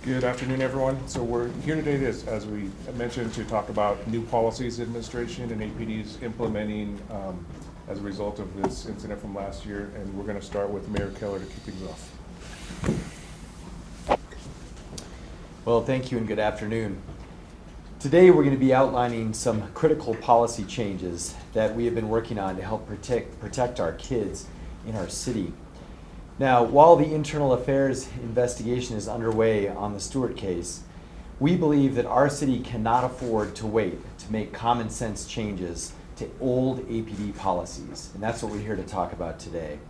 Good afternoon, everyone. So we're here today, as we mentioned, to talk about new policies administration and APD's implementing as a result of this incident from last year. And we're going to start with Mayor Keller to kick things off. Well, thank you and good afternoon. Today we're going to be outlining some critical policy changes that we have been working on to help protect our kids in our city. Now, while the internal affairs investigation is underway on the Stewart case, we believe that our city cannot afford to wait to make common sense changes to old APD policies, and that's what we're here to talk about today.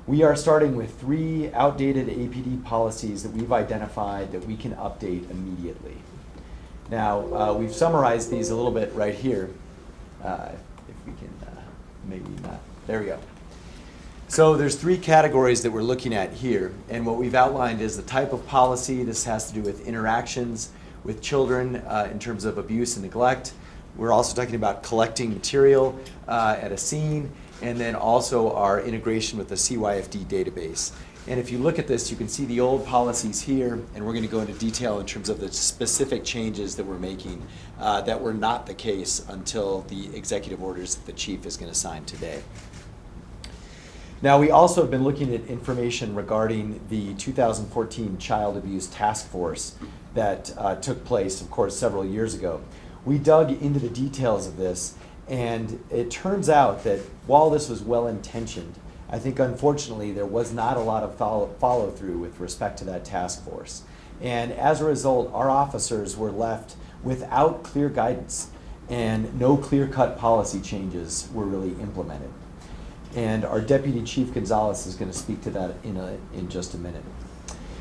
We are starting with 3 outdated APD policies that we've identified that we can update immediately. Now, we've summarized these a little bit right here. If we can, maybe not. There we go. So there's 3 categories that we're looking at here, and what we've outlined is the type of policy. This has to do with interactions with children in terms of abuse and neglect. We're also talking about collecting material at a scene, and then also our integration with the CYFD database. And if you look at this, you can see the old policies here, and we're going to go into detail in terms of the specific changes that we're making that were not the case until the executive orders that the chief is going to sign today. Now, we also have been looking at information regarding the 2014 Child Abuse Task Force that took place, of course, several years ago. We dug into the details of this, and it turns out that while this was well-intentioned, I think unfortunately there was not a lot of follow-through with respect to that task force. And as a result, our officers were left without clear guidance, and no clear-cut policy changes were really implemented. And our Deputy Chief Gonzalez is going to speak to that in just a minute.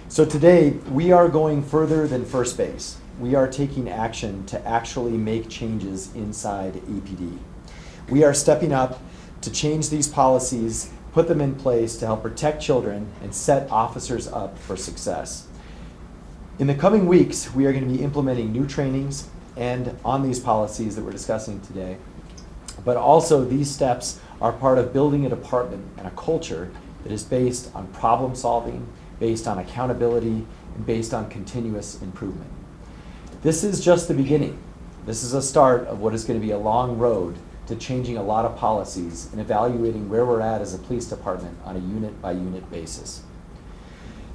So today, we are going further than first base. We are taking action to actually make changes inside APD. We are stepping up to change these policies, put them in place to help protect children and set officers up for success. In the coming weeks, we are going to be implementing new trainings and on these policies that we're discussing today. But also these steps are part of building a department and a culture that is based on problem solving, based on accountability, and based on continuous improvement. This is just the beginning. This is a start of what is going to be a long road to changing a lot of policies and evaluating where we're at as a police department on a unit-by-unit basis.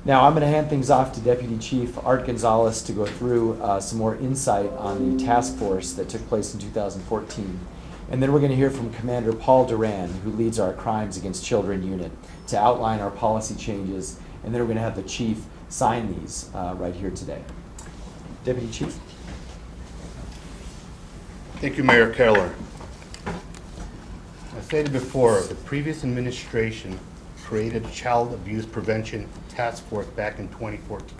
Now, I'm going to hand things off to Deputy Chief Art Gonzalez to go through some more insight on the task force that took place in 2014. And then we're going to hear from Commander Paul Duran, who leads our Crimes Against Children unit, to outline our policy changes. And then we're going to have the Chief sign these right here today. Deputy Chief. Thank you, Mayor Keller. I stated before, the previous administration created a Child Abuse Prevention Task Force back in 2014.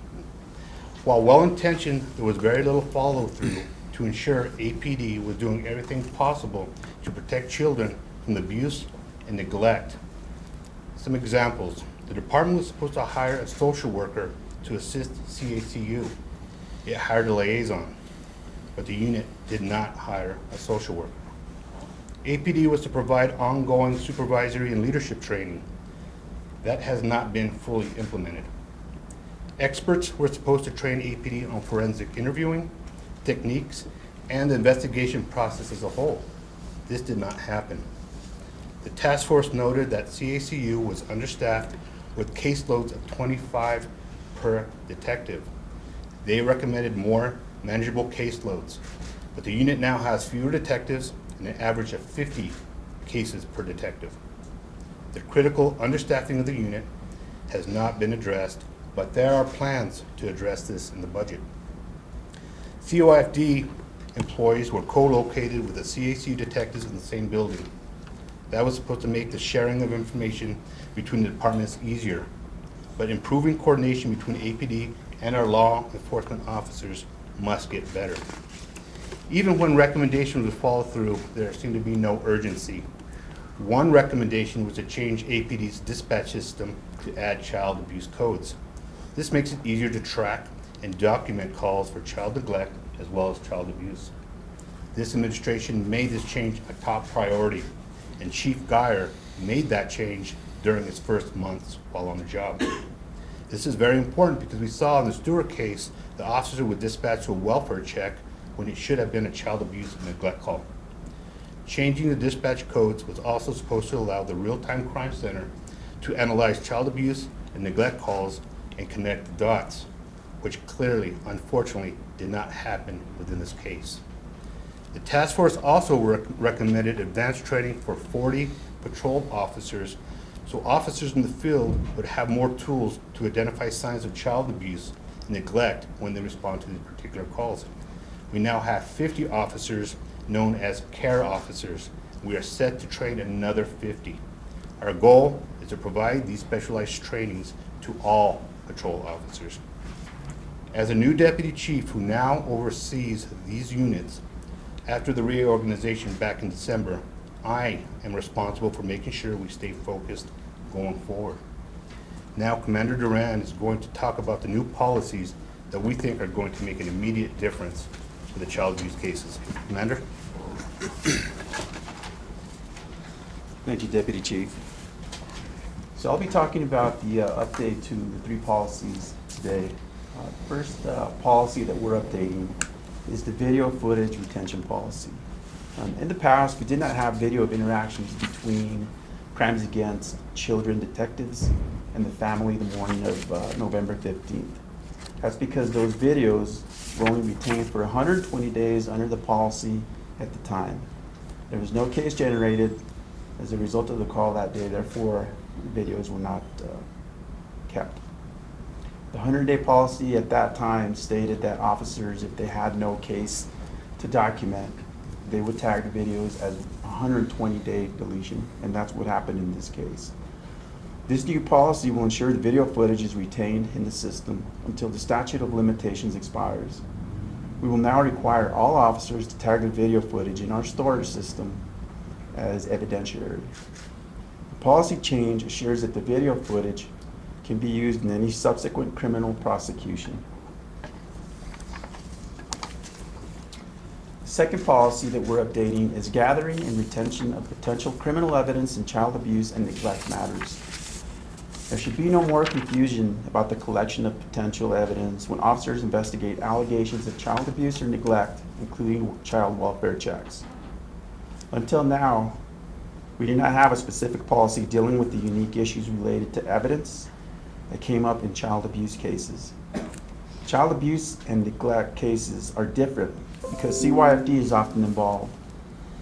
While well-intentioned, there was very little follow-through to ensure APD was doing everything possible to protect children from abuse and neglect. Some examples. The department was supposed to hire a social worker to assist CACU. It hired a liaison, but the unit did not hire a social worker. APD was to provide ongoing supervisory and leadership training. That has not been fully implemented. Experts were supposed to train APD on forensic interviewing, techniques, and the investigation process as a whole. This did not happen. The task force noted that CACU was understaffed with caseloads of 25 per detective. They recommended more manageable caseloads, but the unit now has fewer detectives and an average of 50 cases per detective. The critical understaffing of the unit has not been addressed, but there are plans to address this in the budget. CYFD employees were co-located with the CACU detectives in the same building. That was supposed to make the sharing of information between the departments easier, but improving coordination between APD and our law enforcement officers must get better. Even when recommendations would follow through, there seemed to be no urgency. One recommendation was to change APD's dispatch system to add child abuse codes. This makes it easier to track and document calls for child neglect as well as child abuse. This administration made this change a top priority, and Chief Geier made that change during his first months while on the job. This is very important because we saw in the Stewart case, the officer would dispatch to a welfare check when it should have been a child abuse and neglect call. Changing the dispatch codes was also supposed to allow the real-time crime center to analyze child abuse and neglect calls and connect the dots, which clearly, unfortunately, did not happen within this case. The task force also recommended advanced training for 40 patrol officers, so officers in the field would have more tools to identify signs of child abuse and neglect when they respond to these particular calls. We now have 50 officers known as care officers. We are set to train another 50. Our goal is to provide these specialized trainings to all patrol officers. As a new deputy chief who now oversees these units, after the reorganization back in December, I am responsible for making sure we stay focused going forward. Now, Commander Duran is going to talk about the new policies that we think are going to make an immediate difference for the child abuse cases. Commander? Thank you, Deputy Chief. So I'll be talking about the update to the 3 policies today. First policy that we're updating is the video footage retention policy. In the past, we did not have video of interactions between crimes against children detectives and the family the morning of November 15th. That's because those videos were only retained for 120 days under the policy at the time. There was no case generated as a result of the call that day, therefore videos were not kept. The 100-day policy at that time stated that officers, if they had no case to document, they would tag the videos as 120-day deletion, and that's what happened in this case. This new policy will ensure the video footage is retained in the system until the statute of limitations expires. We will now require all officers to tag the video footage in our storage system as evidentiary. The policy change assures that the video footage can be used in any subsequent criminal prosecution. The second policy that we're updating is gathering and retention of potential criminal evidence in child abuse and neglect matters. There should be no more confusion about the collection of potential evidence when officers investigate allegations of child abuse or neglect, including child welfare checks. Until now, we did not have a specific policy dealing with the unique issues related to evidence that came up in child abuse cases. Child abuse and neglect cases are different because CYFD is often involved,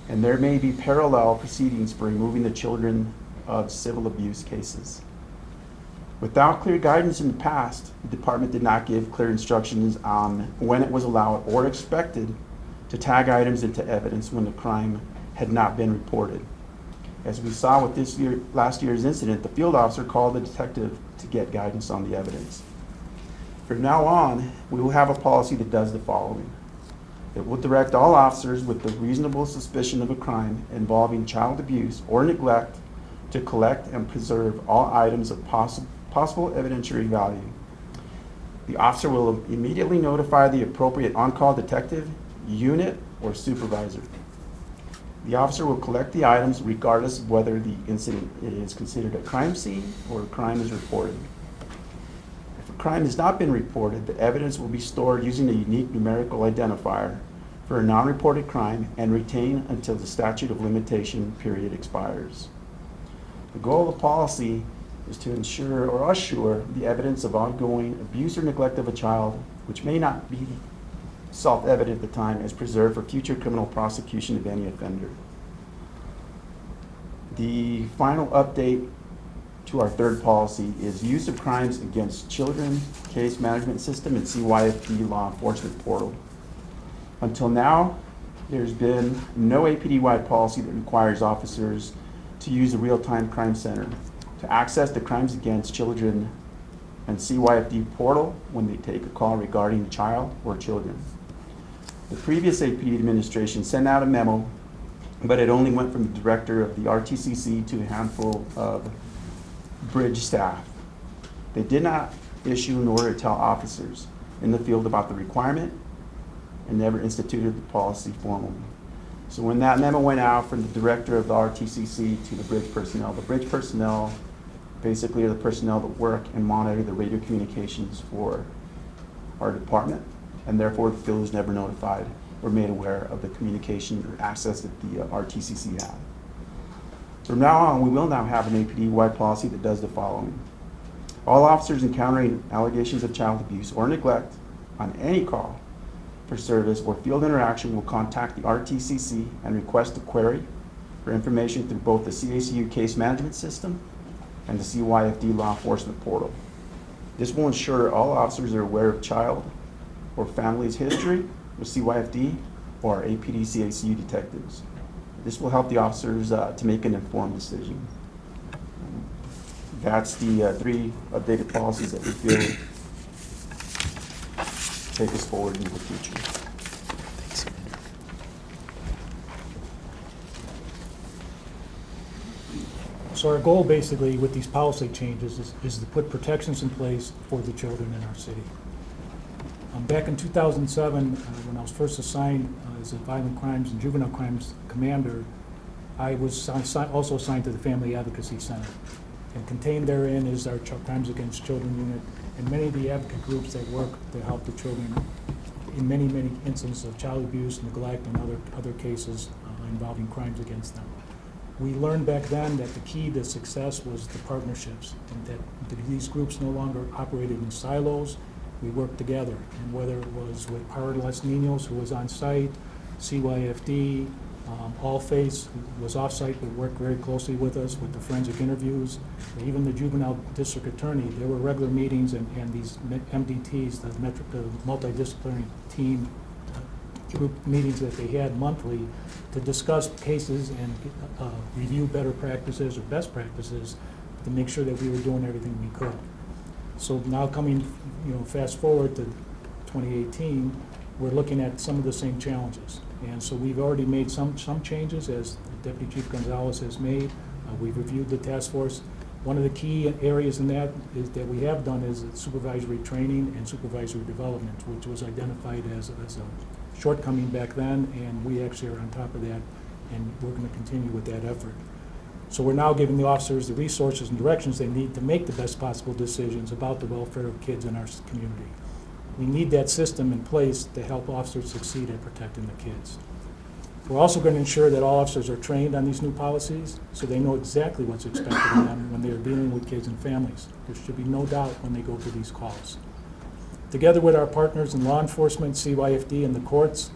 and there may be parallel proceedings for removing the children of civil abuse cases. Without clear guidance in the past, the department did not give clear instructions on when it was allowed or expected to tag items into evidence when the crime had not been reported. As we saw with last year's incident, the field officer called the detective to get guidance on the evidence. From now on, we will have a policy that does the following. It will direct all officers with the reasonable suspicion of a crime involving child abuse or neglect to collect and preserve all items of possible evidentiary value. The officer will immediately notify the appropriate on-call detective, unit, or supervisor. The officer will collect the items regardless of whether the incident is considered a crime scene or a crime is reported. If a crime has not been reported, the evidence will be stored using a unique numerical identifier for a non-reported crime and retained until the statute of limitation period expires. The goal of the policy is to ensure or assure the evidence of ongoing abuse or neglect of a child, which may not be self-evident at the time, is preserved for future criminal prosecution of any offender. The final update to our third policy is use of crimes against children, case management system, and CYFD law enforcement portal. Until now, there's been no APD-wide policy that requires officers to use the real-time crime center to access the crimes against children and CYFD portal when they take a call regarding a child or children. The previous APD administration sent out a memo, but it only went from the director of the RTCC to a handful of bridge staff. They did not issue an order to tell officers in the field about the requirement and never instituted the policy formally. So when that memo went out from the director of the RTCC to the bridge personnel basically are the personnel that work and monitor the radio communications for our department, and therefore the field is never notified or made aware of the communication or access that the RTCC have. From now on, we will now have an APD-wide policy that does the following. All officers encountering allegations of child abuse or neglect on any call for service or field interaction will contact the RTCC and request a query for information through both the CACU case management system and the CYFD law enforcement portal. This will ensure all officers are aware of child or family's history with CYFD or APD CACU detectives. This will help the officers to make an informed decision. That's the 3 updated policies that we feel take us forward into the future. So our goal basically with these policy changes is to put protections in place for the children in our city. Back in 2007, when I was first assigned as a violent crimes and juvenile crimes commander, I was also assigned to the Family Advocacy Center. And contained therein is our Crimes Against Children unit and many of the advocate groups that work to help the children in many instances of child abuse, neglect, and other cases involving crimes against them. We learned back then that the key to success was the partnerships, and that these groups no longer operated in silos. We worked together, and whether it was with Para Los Niños, who was on site, CYFD, All Face, who was off-site but worked very closely with us with the forensic interviews, even the juvenile district attorney. There were regular meetings and these MDTs, the multidisciplinary team group meetings that they had monthly to discuss cases and review better practices or best practices to make sure that we were doing everything we could. So now coming, fast forward to 2018, we're looking at some of the same challenges. And so we've already made some changes, as Deputy Chief Gonzalez has made. We've reviewed the task force. One of the key areas in that is that we have done is supervisory training and supervisory development, which was identified as a shortcoming back then, and we actually are on top of that, and we're going to continue with that effort. So we're now giving the officers the resources and directions they need to make the best possible decisions about the welfare of kids in our community. We need that system in place to help officers succeed at protecting the kids. We're also going to ensure that all officers are trained on these new policies so they know exactly what's expected of them when they are dealing with kids and families. There should be no doubt when they go to these calls. Together with our partners in law enforcement, CYFD, and the courts,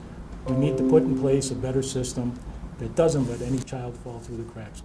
we need to put in place a better system that doesn't let any child fall through the cracks.